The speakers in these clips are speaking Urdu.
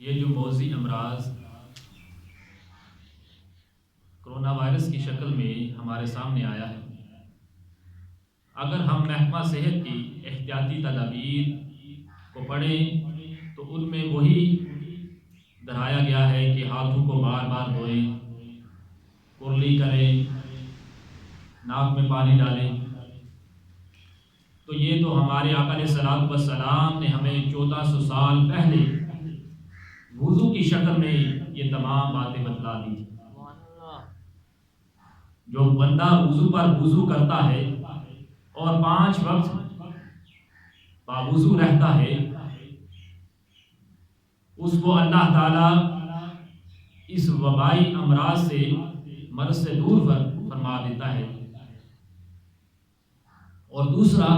یہ جو موذی امراض کرونا وائرس کی شکل میں ہمارے سامنے آیا ہے، اگر ہم محکمہ صحت کی احتیاطی تدابیر کو پڑھیں تو ان میں وہی دہرایا گیا ہے کہ ہاتھوں کو بار بار دھوئیں، کرلی کریں، ناک میں پانی ڈالیں۔ تو یہ تو ہمارے آقا علیہ الصلوۃ والسلام نے ہمیں 1400 سال پہلے وضو کی شکل میں یہ تمام باتیں بتلا دی۔ جو بندہ وضو پر وضو کرتا ہے اور 5 وقت باوضو رہتا ہے، اس کو اللہ تعالی اس وبائی امراض سے مرض سے دور فرما دیتا ہے۔ اور دوسرا،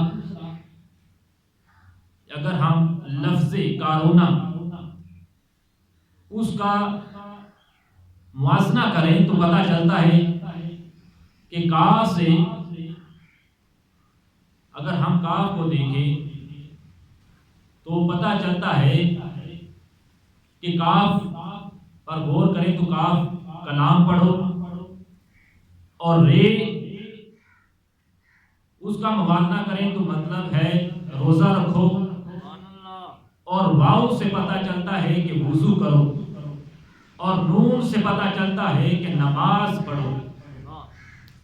اگر ہم لفظ کارونا اس کا موازنہ کریں تو پتہ چلتا ہے کہ کاف سے، اگر ہم کاف کو دیکھیں تو پتہ چلتا ہے کہ کاف پر غور کریں تو کاف کلام پڑھو، اور رے اس کا موازنہ کریں تو مطلب ہے روزہ رکھو، اور واو سے پتہ چلتا ہے کہ وضو کرو، اور نون سے پتہ چلتا ہے کہ نماز پڑھو،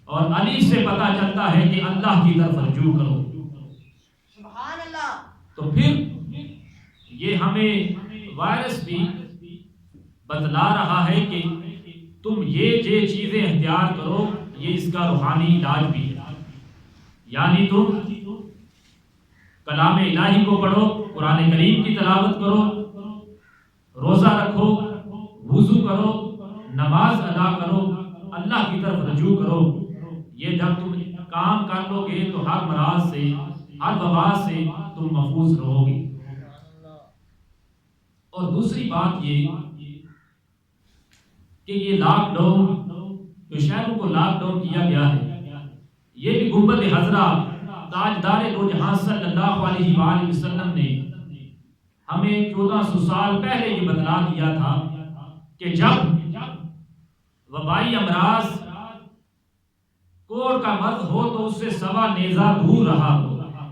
اور الف سے پتہ چلتا ہے کہ اللہ کی طرف رجوع کرو۔ سبحان اللہ۔ تو پھر یہ ہمیں وائرس بھی بتلا رہا ہے کہ تم یہ چیزیں اختیار کرو، یہ اس کا روحانی علاج بھی ہے۔ یعنی تم کلام الہی کو پڑھو، قرآن کریم کی تلاوت کرو، روزہ رکھو، وضو کرو، نماز ادا کرو، اللہ کی طرف رجوع کرو۔ یہ جب تم کام کر لو گے تو ہر مرض سے، ہر وبا سے تم محفوظ رہو گے۔ اور دوسری بات یہ کہ یہ لاک ڈاؤن جو شہروں کو لاک ڈاؤن کیا گیا ہے، یہ بھی گنبد حضرہ تاجدار دو جہاں صلی اللہ علیہ وآلہ وسلم نے ہمیں 1400 سال پہلے یہ بتلا دیا تھا کہ جب وبائی امراض کوڑ کا مرض ہو تو اس سے 1.25 نیزہ دور رہا کرو،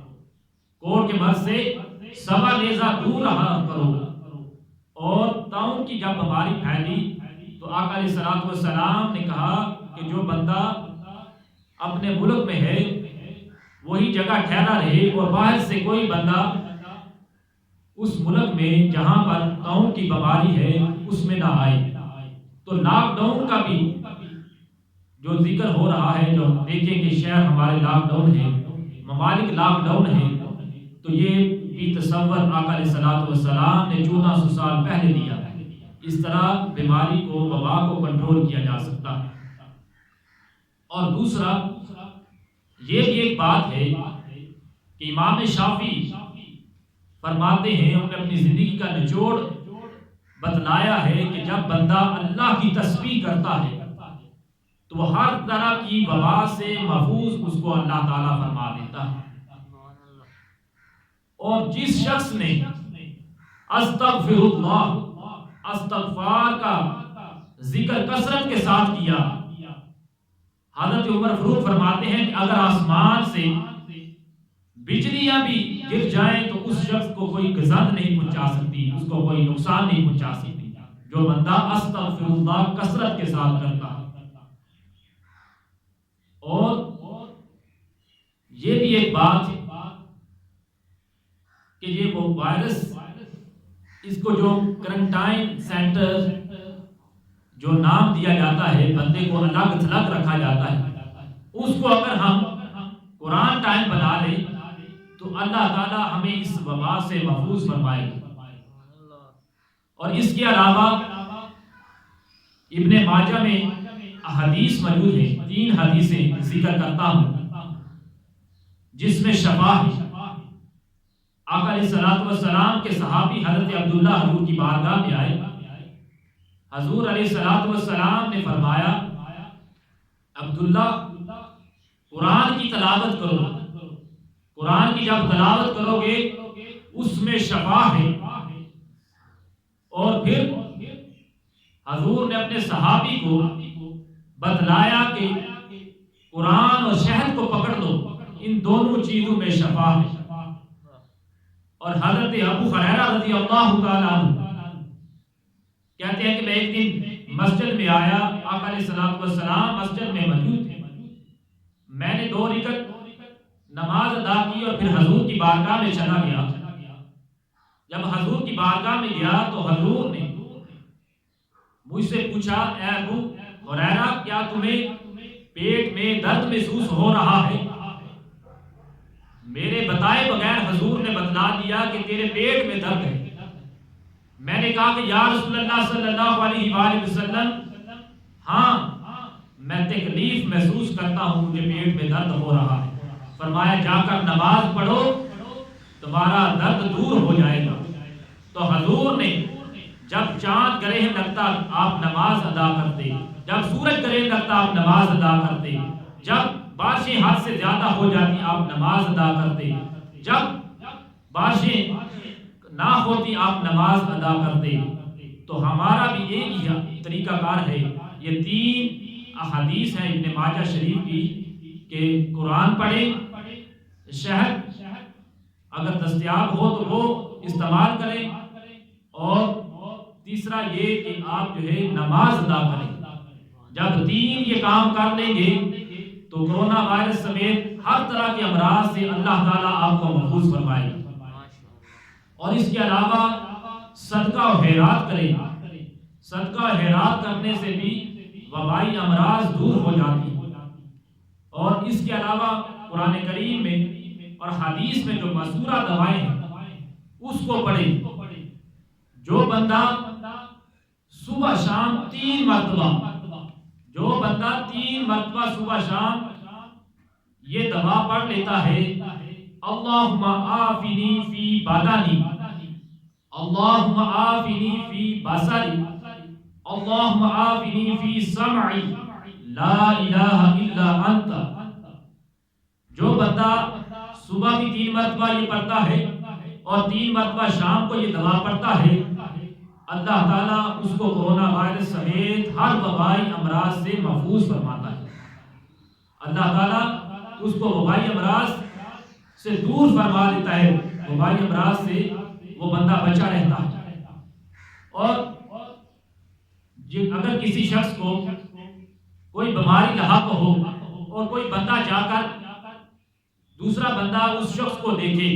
کوڑ کے مرض سے 1.25 نیزہ دور رہا کرو۔ اور تاؤں کی جب بیماری پھیلی تو آقا علیہ الصلوۃ والسلام نے کہا کہ جو بندہ اپنے ملک میں ہے وہی جگہ ٹھہرا رہے، اور باہر سے کوئی بندہ اس ملک میں جہاں پر تاؤں کی بیماری ہے اس میں نہ آئے۔ تو لاک ڈاؤن کا بھی جو ذکر ہو رہا ہے، جو دیکھیں کہ شہر ہمارے لاک ڈاؤن ہے، ممالک لاک ڈاؤن ہے، تو یہ بھی تصور آقا علیہ الصلوۃ والسلام نے 1400 سال پہلے دیا ہے۔ اس طرح بیماری کو، وبا کو کنٹرول کیا جا سکتا ہے۔ اور دوسرا یہ بھی ایک بات ہے کہ امام شافعی فرماتے ہیں، انہوں نے اپنی زندگی کا نچوڑ بتلایا ہے کہ جب بندہ اللہ کی تسبیح کرتا ہے تو وہ ہر طرح کی وبا سے محفوظ اس کو اللہ تعالیٰ فرما دیتا ہے۔ اور جس شخص نے استغفر اللہ، استغفار کا ذکر کثرت کے ساتھ کیا، حضرت عمر فاروق فرماتے ہیں کہ اگر آسمان سے بجلیاں بھی گر جائیں تو اس شخص کو کوئی گزند نہیں پہنچا سکتی، اس کو کوئی نقصان نہیں پہنچا سکتی، جو بندہ استغفر اللہ کثرت کے ساتھ کرتا ہے۔ اور یہ بھی ایک بات کہ یہ وہ وائرس، اس کو جو کرنٹائن سینٹر جو نام دیا جاتا ہے، بندے کو الگ تھلگ رکھا جاتا ہے، اس کو اگر ہم قرآن ٹائم بنا لیں تو اللہ تعالیٰ ہمیں اس وبا سے محفوظ فرمائے گا۔ اور اس کے علاوہ ابن ماجہ میں حدیث موجود ہے، 3 حدیثیں ذکر کرتا ہوں جس میں شفا ہے۔ آقا علیہ الصلوۃ والسلام کے صحابی حضرت عبداللہ حضور کی بارگاہ میں آئے، حضور علیہ الصلوۃ والسلام نے فرمایا، عبداللہ قرآن کی تلاوت کرو، قرآن کی جب تلاوت کرو گے اس میں شفا ہے، اور پھر حضور نے اپنے صحابی کو بتلایا کہ قرآن اور شہد کو پکڑ لو، ان دونوں چیزوں میں شفا ہے۔ اور حضرت ابو ہریرہ رضی اللہ تعالیٰ عنہ کہتے ہیں کہ میں ایک دن مسجد میں آیا، آقا علیہ الصلوۃ والسلام مسجد میں موجود تھے، میں نے 2 رکعت نماز ادا کی اور پھر حضور کی بارگاہ میں چلا گیا۔ جب حضور کی بارگاہ میں گیا تو حضور نے مجھ سے پوچھا، اے ابو ہریرہ کیا تمہیں پیٹ میں درد محسوس ہو رہا ہے؟ میرے بتائے بغیر حضور نے بتلا دیا کہ تیرے پیٹ میں درد ہے۔ میں نے کہا کہ یا رسول اللہ صلی اللہ علیہ وآلہ وسلم، ہاں میں تکلیف محسوس کرتا ہوں، مجھے پیٹ میں درد ہو رہا ہے۔ فرمایا جا کر نماز پڑھو، تمہارا درد دور ہو جائے گا۔ تو حضور نے جب چاند گرہن لگتا آپ نماز ادا کرتے، جب سورج گرہن لگتا آپ نماز ادا کرتے، جب بارشیں حد سے زیادہ ہو جاتی آپ نماز ادا کرتے، جب بارشیں نہ ہوتی آپ نماز ادا کرتے۔ تو ہمارا بھی ایک ہی طریقہ کار ہے۔ یہ 3 احادیث ہیں ابن ماجہ شریف کی کہ قرآن پڑھیں، شہد اگر دستیاب ہو تو وہ استعمال کریں، اور تیسرا یہ کہ آپ جو ہے نماز ادا کریں۔ جب 3 یہ کام کر لیں گے تو کرونا وائرس سمیت ہر طرح کے امراض سے اللہ تعالیٰ آپ کو محفوظ فرمائے گا۔ اور اس کے علاوہ صدقہ و خیرات کریں، صدقہ و خیرات کرنے سے بھی وبائی امراض دور ہو جاتی ہیں۔ اور اس کے علاوہ قرآن کریم میں اور حدیث میں جو مذکورہ دوائیں ہیں اس کو پڑھیں۔ جو بندہ صبح شام 3 مرتبہ، جو بندہ 3 مرتبہ صبح شام یہ دعا پڑھ لیتا ہے، اللہم آفنی فی بدنی، اللہم آفنی فی بصری، اللہم آفنی فی سمعی، لا الہ الا انت۔ جو بندہ صبح بھی 3 مرتبہ یہ پڑھتا ہے اور 3 مرتبہ شام کو یہ دعا پڑھتا ہے، اللہ تعالیٰ اس کو کرونا وائرس سمیت ہر وبائی امراض سے محفوظ فرماتا ہے۔ اللہ تعالیٰ اس کو وبائی امراض سے دور فرما دیتا ہے، وبائی امراض سے وہ بندہ بچا رہتا ہے۔ اور اگر کسی شخص کو کوئی بیماری لاحق ہو اور کوئی بندہ جا کر دوسرا بندہ اس شخص کو دیکھے،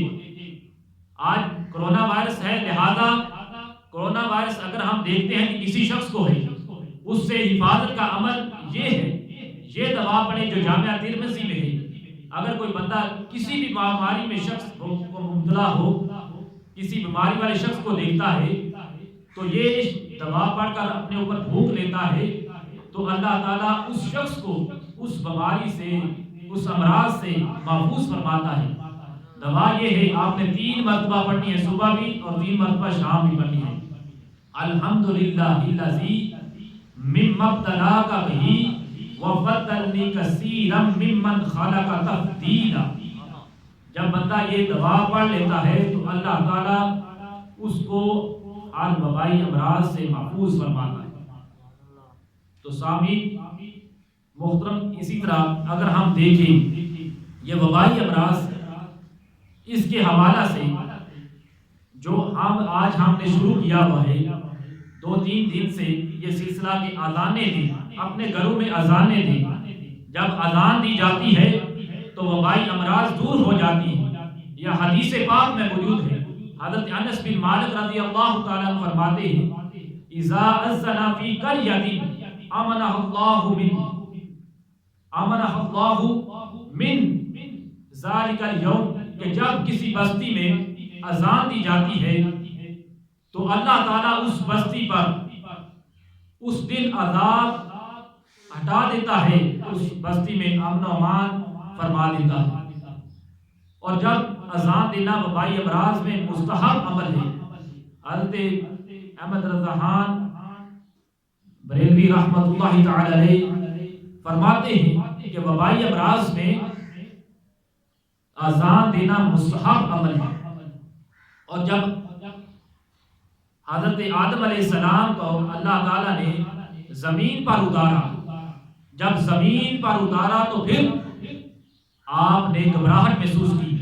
آج کرونا وائرس ہے، لہذا کرونا وائرس اگر ہم دیکھتے ہیں کہ کسی شخص کو ہے، اس سے حفاظت کا عمل یہ ہے، یہ دوا پڑھیں جو جامعہ ترمذی میں ہے۔ اگر کوئی بندہ کسی بھی بیماری میں شخص کو مبتلا ہو، کسی بیماری والے شخص کو دیکھتا ہے تو یہ دوا پڑھ کر اپنے اوپر بھوک لیتا ہے، تو اللہ تعالیٰ اس شخص کو اس بیماری سے، اس امراض سے محفوظ فرماتا ہے۔ دوا یہ ہے، آپ نے 3 مرتبہ پڑھنی ہے، صبح بھی اور 3 مرتبہ شام بھی پڑھنی ہے۔ الحمدللہ الذی مما ابتلاک بہ وفضلنی کثیرا ممن خلق تفضیلا۔ جب بندہ یہ دعا پڑھ لیتا ہے تو اللہ تعالیٰ اس کو ہر وبائی امراض سے محفوظ فرماتا ہے۔ تو سامعین محترم، اسی طرح اگر ہم دیکھیں یہ وبائی امراض، اس کے حوالہ سے جو آج ہم نے شروع کیا ہوا ہے، 2-3 دن سے یہ سلسلہ کی اذانیں دیں، اپنے گھروں میں اذانیں دیں۔ جب اذان دی جاتی ہے تو وبائی امراض دور ہو جاتی ہیں۔ یہ حدیث پاک میں موجود ہے، حضرت انس بن مالک رضی اللہ تعالیٰ عنہ فرماتے ہیں، اذا اذن فی قریۃ امنہ اللہ من ذالک اليوم، کہ جب کسی بستی میں اذان دی جاتی ہے تو اللہ تعالیٰ اس بستی پر اس دن عذاب ہٹا دیتا ہے، اس بستی میں امن و امان فرما دیتا ہے۔ اور جب اذان دینا وبائی امراض میں مستحب عمل ہے، حضرت احمد رضا خان بریلوی رحمۃ اللہ تعالی علیہ فرماتے ہیں کہ وبائی امراض میں اذان دینا مستحب عمل ہے۔ اور جب حضرت آدم علیہ السلام کو اللہ تعالیٰ نے زمین پر اتارا. جب زمین پر اتارا تو پھر آپ نے گھبراہٹ محسوس کی,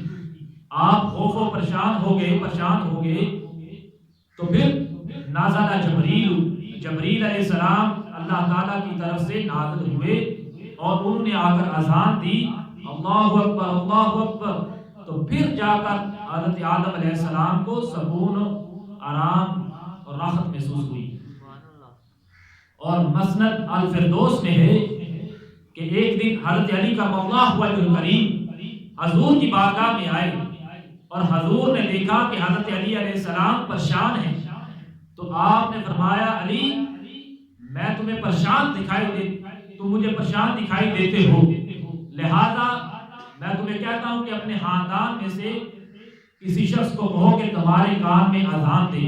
آپ خوف و پریشان ہو گئے. تو پھر نازل جبریل علیہ السلام اللہ تعالیٰ کی طرف سے نازل ہوئے اور انہوں نے آ کر اذان دی, اللہ اکبر اللہ اکبر. تو پھر جا کر حضرت آدم علیہ السلام کو سکون, آرام اور راحت محسوس ہوئی. اور مسند الفردوس میں ہے کہ ایک دن حضرت علی کا اللہ وجہ کریم حضور کی بارگاہ میں آئے اور حضور نے دیکھا کہ حضرت علی علیہ السلام پریشان ہیں. تو آپ نے فرمایا, علی میں تمہیں تم مجھے پریشان دکھائی دیتے ہو, لہذا میں تمہیں کہتا ہوں کہ اپنے خاندان میں سے کسی شخص کو کہو کہ تمہارے کان میں اذان دے,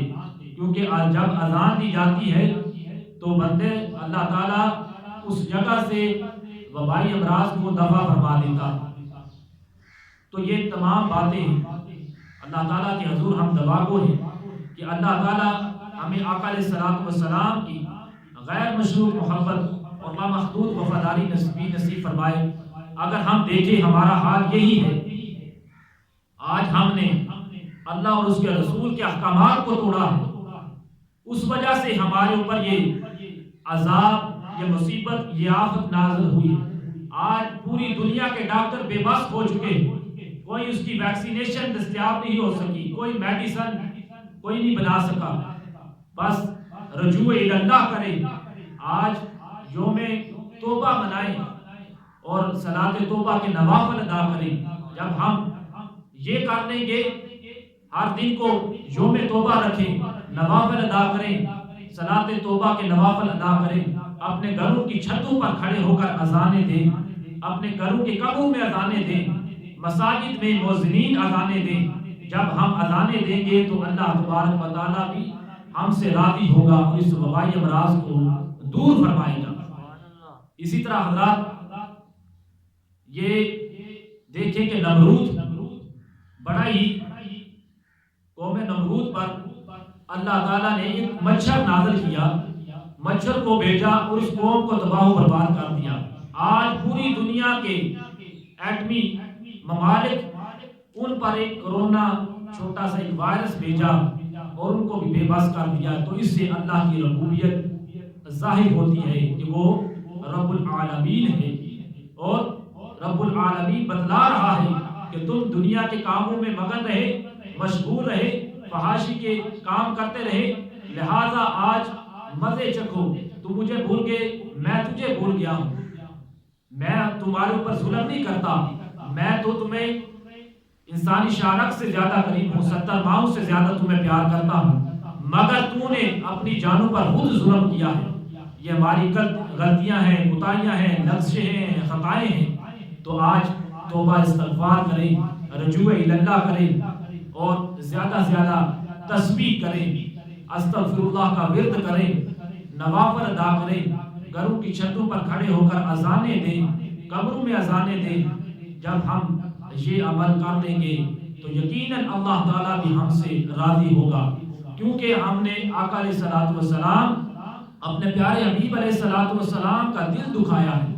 کیونکہ جب اذان دی جاتی ہے تو بندے اللہ تعالیٰ اس جگہ سے وبائی امراض کو دفع فرما دیتا. تو یہ تمام باتیں اللہ تعالیٰ کے حضور ہم دعا گو ہیں کہ اللہ تعالیٰ ہمیں آقا علیہ الصلوۃ والسلام کی غیر مشروط محبت اور لامحدود وفاداری نصیب فرمائے. اگر ہم دیکھیں ہمارا حال یہی ہے, آج ہم نے اللہ اور اس کے رسول کے احکامات کو توڑا ہے, اس وجہ سے ہمارے اوپر یہ عذاب, یہ مصیبت, یہ آفت نازل ہوئی. آج پوری دنیا کے ڈاکٹر بے بس ہو چکے, کوئی اس کی ویکسینیشن دستیاب نہیں ہو سکی, کوئی میڈیسن کوئی نہیں بنا سکا. بس رجوع اللہ کریں, آج یوم توبہ منائیں اور صلاۃ توبہ کے نوافل ادا کریں. جب ہم یہ کر لیں گے, ہر دن کو یوم توبہ رکھیں, نوافل ادا کریں, صلاۃ توبہ کے نوافل ادا کریں, اپنے گھروں کی چھتوں پر کھڑے ہو کر اذانیں دیں, اپنے گھروں کے کمروں میں اذانیں دیں, مساجد میں مؤذنین اذانیں دیں. جب ہم اذانیں دیں گے تو اللہ تبارک و تعالیٰ بھی ہم سے راضی ہوگا اور اس وبائی امراض کو دور فرمائے گا. اسی طرح حضرات یہ دیکھیں کہ نمرود بڑا ہی, قوم نمرود پر اللہ تعالیٰ نے ایک مچھر نازل کیا, مچھر کو بھیجا اور اس قوم کو تباہ و برباد کر دیا. آج پوری دنیا کے ایٹمی ممالک ان پر ایک کرونا چھوٹا سا ایک وائرس بھیجا اور ان کو بھی بے بس کر دیا. تو اس سے اللہ کی ربوبیت ظاہر ہوتی ہے کہ وہ رب العالمین ہے, اور رب العالمین بتلا رہا ہے کہ تم دنیا کے کاموں میں مگن رہے, مشغول رہے, فحاشی کے کام کرتے رہے, لہذا آج مزے چکھو. تم مجھے بھول گئے, میں تجھے بھول گیا ہوں. میں تمہارے اوپر ظلم نہیں کرتا, میں تو تمہیں انسانی شارک سے زیادہ قریب ہوں, 70 ماہوں سے زیادہ تمہیں پیار کرتا ہوں, مگر تو نے اپنی جانوں پر خود ظلم کیا ہے. یہ ہماری غلطیاں ہیں, کوتاہیاں ہیں, لغزشیں ہیں, خطائیں ہیں. تو آج توبہ استغفار کریں, رجوع اللہ کریں اور زیادہ سے زیادہ تسبیح کریں, استغفر اللہ کا ورد کریں, نوافل ادا کریں, گھروں کی چھتوں پر کھڑے ہو کر اذانیں دیں, قبروں میں اذانیں دیں. جب ہم یہ عمل کر دیں گے تو یقیناً اللہ تعالیٰ بھی ہم سے راضی ہوگا, کیونکہ ہم نے آقا علیہ الصلوۃ والسلام اپنے پیارے حبیب علیہ الصلوۃ والسلام کا دل دکھایا ہے,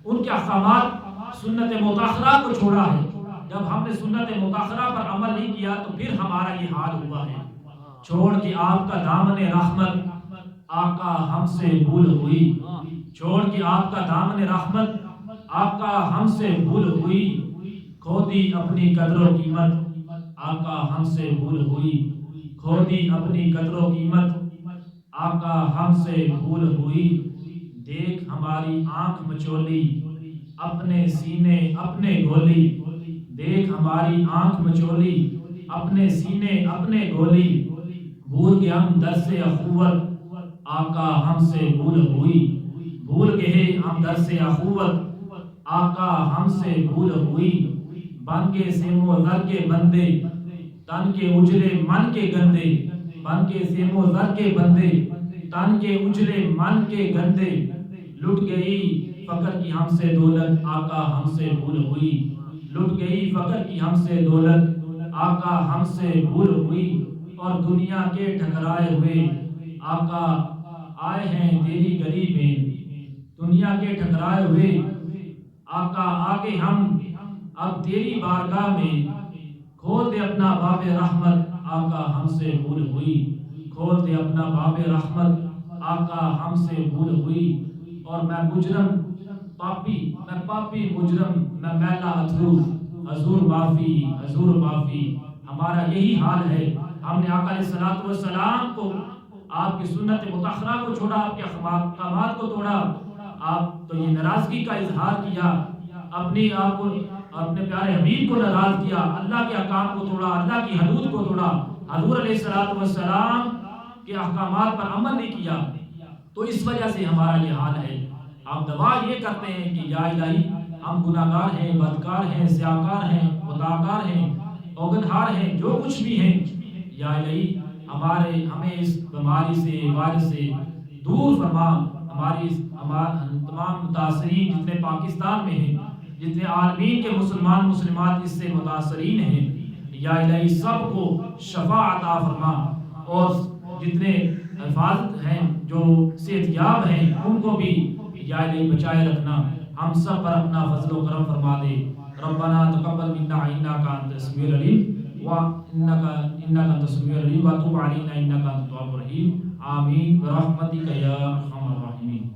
ان کے احکامات سنت مطہرہ کو چھوڑا ہے. جب ہم نے سنت مطہرہ پر عمل نہیں کیا تو پھر ہمارا یہ حال ہوا ہے. چھوڑ کے آپ کا دامن رحمت آقا ہم سے بھول ہوئی, چھوڑ کے آپ کا دامن رحمت آقا ہم سے بھول ہوئی, کھو دی اپنی قدر و قیمت آقا ہم سے بھول ہوئی, کھو دی اپنی قدر و قیمت آقا ہم سے بھول ہوئی. دیکھ ہماری آنکھ مچولی, اپنے سینے اپنے گولی, دیکھ ہماری آنکھ مچولی, اپنے سینے اپنے گولی, بھول گئے ہم درس اخوت آقا ہم سے بھول ہوئی, بھول گئے ہم درس اخوت آقا ہم سے بھول ہوئی. بن کے سیم و زر کے بندے, تن کے اجلے من کے گندے, بن کے سیم و زر کے بندے, تن کے اجلے من کے گندے, لٹ گئی فقر کی ہم سے دولت آقا ہم سے بھول ہوئی, لٹ گئی فقر کی ہم سے دولت آقا ہم سے بھول ہوئی. اور دنیا کے ٹھکرائے ہوئے آقا آئے ہیں تیری گلی میں، دنیا کے ٹھکرائے ہوئے آقا آگے ہم اب تیری بارگاہ میں، کھول دے اپنا باب رحمت آقا ہم سے بھول ہوئی، کھول دے اپنا باب رحمت آقا ہم سے بھول ہوئی، اور میں مجرم پاپی مجرم، میں میلا اتھرو، حضور معافی حضور معافی۔ ہمارا یہی حال ہے، ہم نے آقا علیہ الصلوۃ والسلام کو، آپ کی سنت مطہرہ کو چھوڑا، آپ کے احکامات کو توڑا، آپ تو یہ ناراضگی کا اظہار کیا، اپنے پیارے حبیب کو ناراض کیا، اللہ کے احکام کو توڑا، اللہ کی حدود کو توڑا، حضور علیہ الصلوۃ والسلام کے احکامات پر عمل نہیں کیا، تو اس وجہ سے ہمارا یہ حال ہے۔ آپ دعا یہ کرتے ہیں کہ یا الہی ہم گناہگار ہیں، بدکار ہیں، سیاہکار ہیں، خطاکار ہیں، اوگدہار ہیں، جو کچھ بھی ہیں، یا الہی ہمیں اس بیماری سے، وائرس سے دور فرما، ہمارے تمام متاثرین جتنے پاکستان میں ہیں، جتنے عالمین کے مسلمات اس سے متاثرین ہیں، یا الہی سب کو شفا عطا فرما، اور جتنے حفاظت ہیں، جو صحت یاب ہیں، ان کو بھی یا الہی بچائے رکھنا، ہم سب پر اپنا فضل و کرم فرما دے۔ ربنا تقبل منا انک انت السمیع العلیم انک انت السمیع العلیم وتب علینا انک انت التواب الرحیم، آمین برحمتک یا ارحم الراحمین۔